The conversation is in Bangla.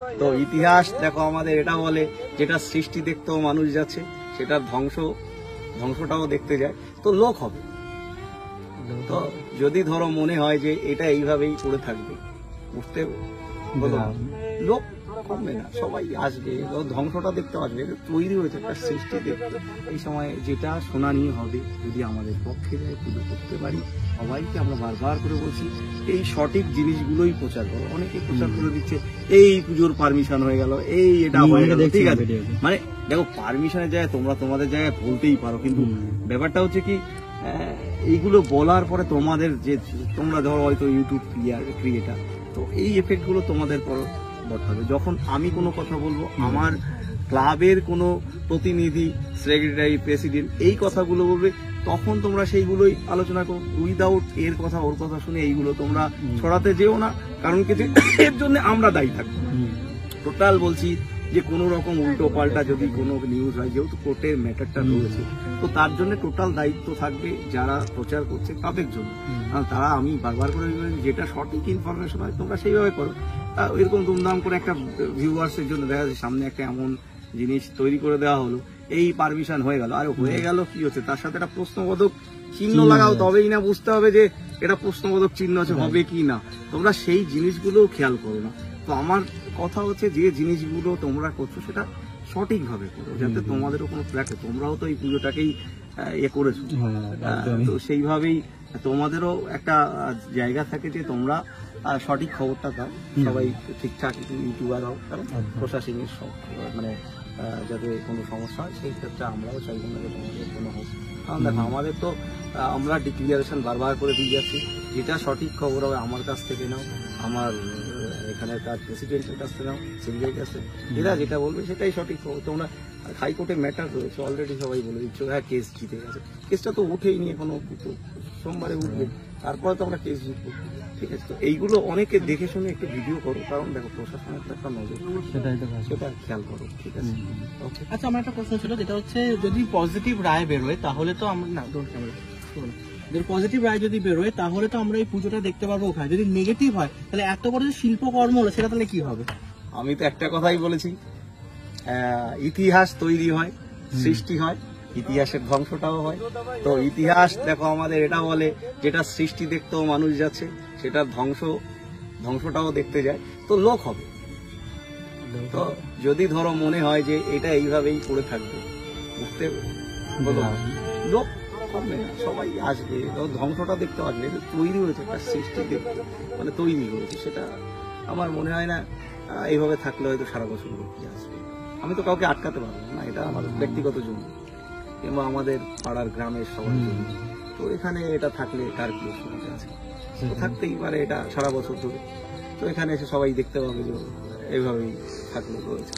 তো ইতিহাস দেখো আমাদের এটা বলে, যেটা সৃষ্টি দেখতেও মানুষ যাচ্ছে, সেটার ধ্বংসটাও দেখতে যায়, তো লোক হবে। তো যদি ধরো মনে হয় যে এটা এইভাবেই পড়ে থাকবে, বুঝতে লোক কমবে না, সবাই আসবে, ধ্বংসটা দেখতে আসবে। তৈরি হয়েছে একটা সৃষ্টি দেখতে। এই সময় যেটা শোনা নিয়ে হবে, যদি আমাদের পক্ষে যায়, পুজো করতে পারি, সবাইকে আমরা বারবার করে বলছি এই সঠিক জিনিসগুলোই প্রচার করো। অনেকে প্রচার করে দিচ্ছে এই পুজোর পারমিশন হয়ে গেল, এই এটা হয়ে গেল, ঠিক আছে। মানে দেখো, পারমিশনের জায়গায় তোমরা তোমাদের জায়গায় বলতেই পারো, কিন্তু ব্যাপারটা হচ্ছে কি, এইগুলো বলার পরে তোমাদের যে তোমরা ধরো হয়তো ইউটিউব ক্রিয়েটার, তো এই এফেক্ট গুলো তোমাদের পর হবে। যখন আমি কোনো কথা বলবো, আমার ক্লাবের কোনো প্রতিনিধি, সেক্রেটারি, প্রেসিডেন্ট এই কথাগুলো বলবে, তখন তোমরা সেইগুলোই আলোচনা করো। উইদাউট এর কথা ওর কথা শুনে এইগুলো তোমরা ছড়াতে যেও না, কারণ কি এর জন্য আমরা দায়ী থাকবো। টোটাল বলছি যে কোনো রকম উল্টো পাল্টা যদি কোনো নিউজ হয়, যেহেতু কোর্টের ম্যাটারটা রয়েছে, তো তার জন্য টোটাল দায়িত্ব থাকবে যারা প্রচার করছে তাদের জন্য। তারা, আমি বারবার করে যেটা সঠিক ইনফরমেশন হয় তোমরা সেইভাবে করো। এরকম দুমদাম করে একটা ভিউয়ার্সের জন্য দেখা যাচ্ছে সামনে একটা এমন জিনিস তৈরি করে দেওয়া হলো, এই পারমিশন হয়ে গেল, আর হয়ে গেল কি হচ্ছে, তার সাথে একটা প্রশ্নবোধক চিহ্ন লাগাও, তবেই না বুঝতে হবে যে এটা প্রশ্নবোধক চিহ্ন আছে, হবে কি না। তোমরা সেই জিনিসগুলো খেয়াল করো না। তো আমার কথা হচ্ছে, যে জিনিসগুলো তোমরা করছো সেটা সঠিকভাবে করো, যাতে তোমাদেরও কোনো ট্র্যাকে, তোমরাও তো এই পুজোটাকেই করেছো, তো সেইভাবেই তোমাদেরও একটা জায়গা থাকে যে তোমরা সঠিক খবরটা দাও, সবাই ঠিকঠাক ইউটিউবার হোক, কারণ প্রশাসনিক সব মানে যাতে কোনো সমস্যা হয় সেই ক্ষেত্রে আমরাও চাইব না যে তোমাদের কোনো হোক। কারণ দেখো, আমাদের তো আমরা ডিক্লিয়ারেশন বারবার করে দিয়ে যাচ্ছি, যেটা সঠিক খবর হবে আমার কাছ থেকে নাও, আমার এখানে তার প্রেসিডেন্টের কাছ থেকে নাও, সিঙ্গের কাছে, এরা যেটা বলবে সেটাই সঠিক খবর। তোমরা হাইকোর্টে ম্যাটার রয়েছে, অলরেডি সবাই বলে দিচ্ছ, হ্যাঁ কেস জিতে গেছে, কেসটা তো উঠেই নি এখনো, সোমবারে উঠবে, তারপরে তো আমরা কেস জিতবো, ঠিক আছে। তো এইগুলো অনেকে দেখে শুনে একটু ভিডিও করো, কারণ দেখো প্রশাসনের তো একটা নজর, সেটা খেয়াল করো, ঠিক আছে। আচ্ছা, আমার একটা প্রশ্ন ছিল, যেটা হচ্ছে যদি পজিটিভ রায় বেরোয় তাহলে তো আমরা না, যদি পজিটিভ রায় যদি বেরোয় তাহলে তো আমরা এই পুজোটা দেখতে পারবো ওখানে। যদি নেগেটিভ হয় তাহলে এত বড় যে শিল্পকর্ম হলো সেটা তাহলে কি হবে? আমি তো একটা কথাই বলেছি, ইতিহাস তৈরি হয়, সৃষ্টি হয়, ইতিহাসের ধ্বংসটাও হয়। তো ইতিহাস দেখো আমাদের এটা বলে, যেটা সৃষ্টি দেখতেও মানুষ যাচ্ছে, সেটার ধ্বংসটাও দেখতে যায়, তো লোক হবে। তো যদি ধরো মনে হয় যে এটা এইভাবেই পড়ে থাকবে, বুঝতে লোক কমবে না, সবাই আসবে, ধ্বংসটা দেখতে আসবে। এটা তৈরি হয়েছে একটা সৃষ্টি দেখতে, মানে তৈরি হয়েছে, সেটা আমার মনে হয় না এইভাবে থাকলে হয়তো সারা বছর লোক আসবে। আমি তো কাউকে আটকাতে পারবো না, এটা আমার ব্যক্তিগত জন্য কিংবা আমাদের পাড়ার গ্রামের সবার জন্য। তো এখানে এটা থাকলে কার কি অসুবিধা আছে, তো থাকতেই পারে এটা সারা বছর ধরে। তো এখানে এসে সবাই দেখতে পাবে যে এইভাবেই থাকলে রয়েছে।